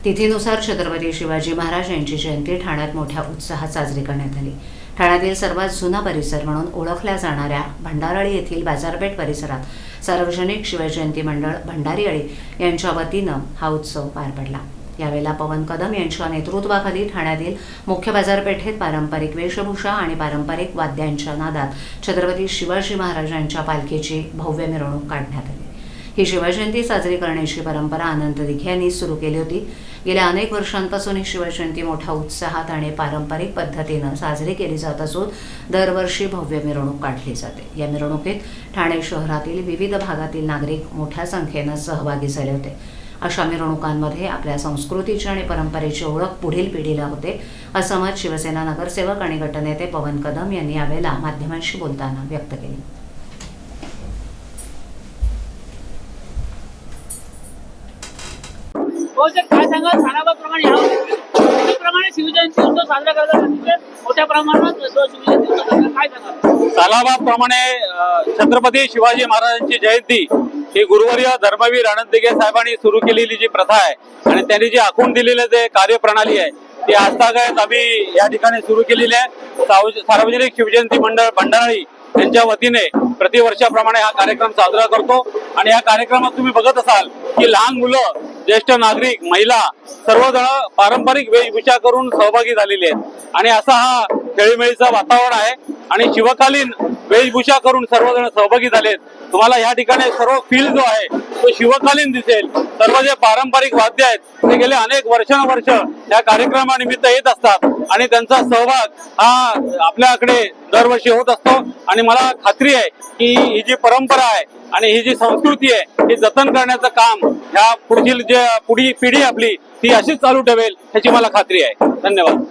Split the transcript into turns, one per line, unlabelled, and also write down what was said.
तिथीनुसार छत्रपती शिवाजी महाराज यांची जयंती ठाण्यात मोठ्या उत्साहात साजरी करण्यात आली। ठाण्यातील सर्वात जुना परिसर म्हणून ओळखल्या जाणाऱ्या भंडारळी येथील बाजारपेठ परिसरात सार्वजनिक शिवजयंती मंडळ भंडारीअळी यांच्या वतीनं हा उत्सव पार पडला। यावेळेला पवन कदम यांच्या नेतृत्वाखाली ठाण्यातील मुख्य बाजारपेठेत पारंपरिक वेशभूषा आणि पारंपरिक वाद्यांच्या नादात छत्रपती शिवाजी महाराजांच्या पालखीची भव्य मिरवणूक काढण्यात आली। ही शिवजयंती साजरी करण्याची परंपरा अनंत दिघे यांनी सुरू केली होती। गेल्या अनेक वर्षांपासून ही शिवजयंती मोठ्या उत्साहात आणि पारंपरिक पद्धतीनं साजरी केली जात असून दरवर्षी भव्य मिरवणूक काढली जाते। या मिरवणुकीत ठाणे शहरातील विविध भागातील नागरिक मोठ्या संख्येनं सहभागी झाले होते। अशा मिरवणुकांमध्ये आपल्या संस्कृतीची आणि परंपरेची ओळख पुढील पिढीला होते, असं मत शिवसेना नगरसेवक आणि गटनेते पवन कदम यांनी यावेळेला माध्यमांशी बोलताना व्यक्त केले।
काय सांगा सालाबाप्रमाणे शिवजयंती उत्सव साजरा करतात मोठ्या प्रमाणात शिवजयंती उत्सव काय सांगा?
सालाबाप्रमाणे छत्रपती शिवाजी महाराजांची जयंती ही गुरुवर्य धर्मवीर अनंत दिघे साहेबांनी सुरू केलेली जी प्रथा आहे आणि त्यांनी जी आखून दिलेले जे कार्यप्रणाली आहे ती आजतागायत आम्ही या ठिकाणी सुरू केलेली आहे। सार्वजनिक शिवजयंती मंडळ भंडारळी यांच्या वतीने प्रतिवर्षाप्रमाणे हा कार्यक्रम साजरा करतो आणि या कार्यक्रमात तुम्ही बघत असाल की लहान मुलं, ज्येष्ठ नागरिक, महिला सर्वजण पारंपरिक वेशभूषा करून सहभागी झालेले आहेत आणि असा हा खेळीमेळीचं वातावरण आहे आणि शिवकालीन वेशभूषा करून सर्वजण सहभागी झालेत। तुम्हाला या ठिकाणी सर्व फील जो आहे तो शिवकालीन दिसेल। सर्व जे पारंपरिक वाद्य आहेत ते गेले अनेक वर्षानुवर्ष या कार्यक्रमानिमित्त येत असतात आणि त्यांचा सहभाग हा आपल्याकडे दरवर्षी होत असतो आणि मला खात्री आहे की ही जी परंपरा आहे आणि ही जी संस्कृती आहे ही जतन करण्याचं काम ह्या पुढील जे पिढी आपली ती अशीच चालू ठेवेल ह्याची मला खात्री आहे। धन्यवाद।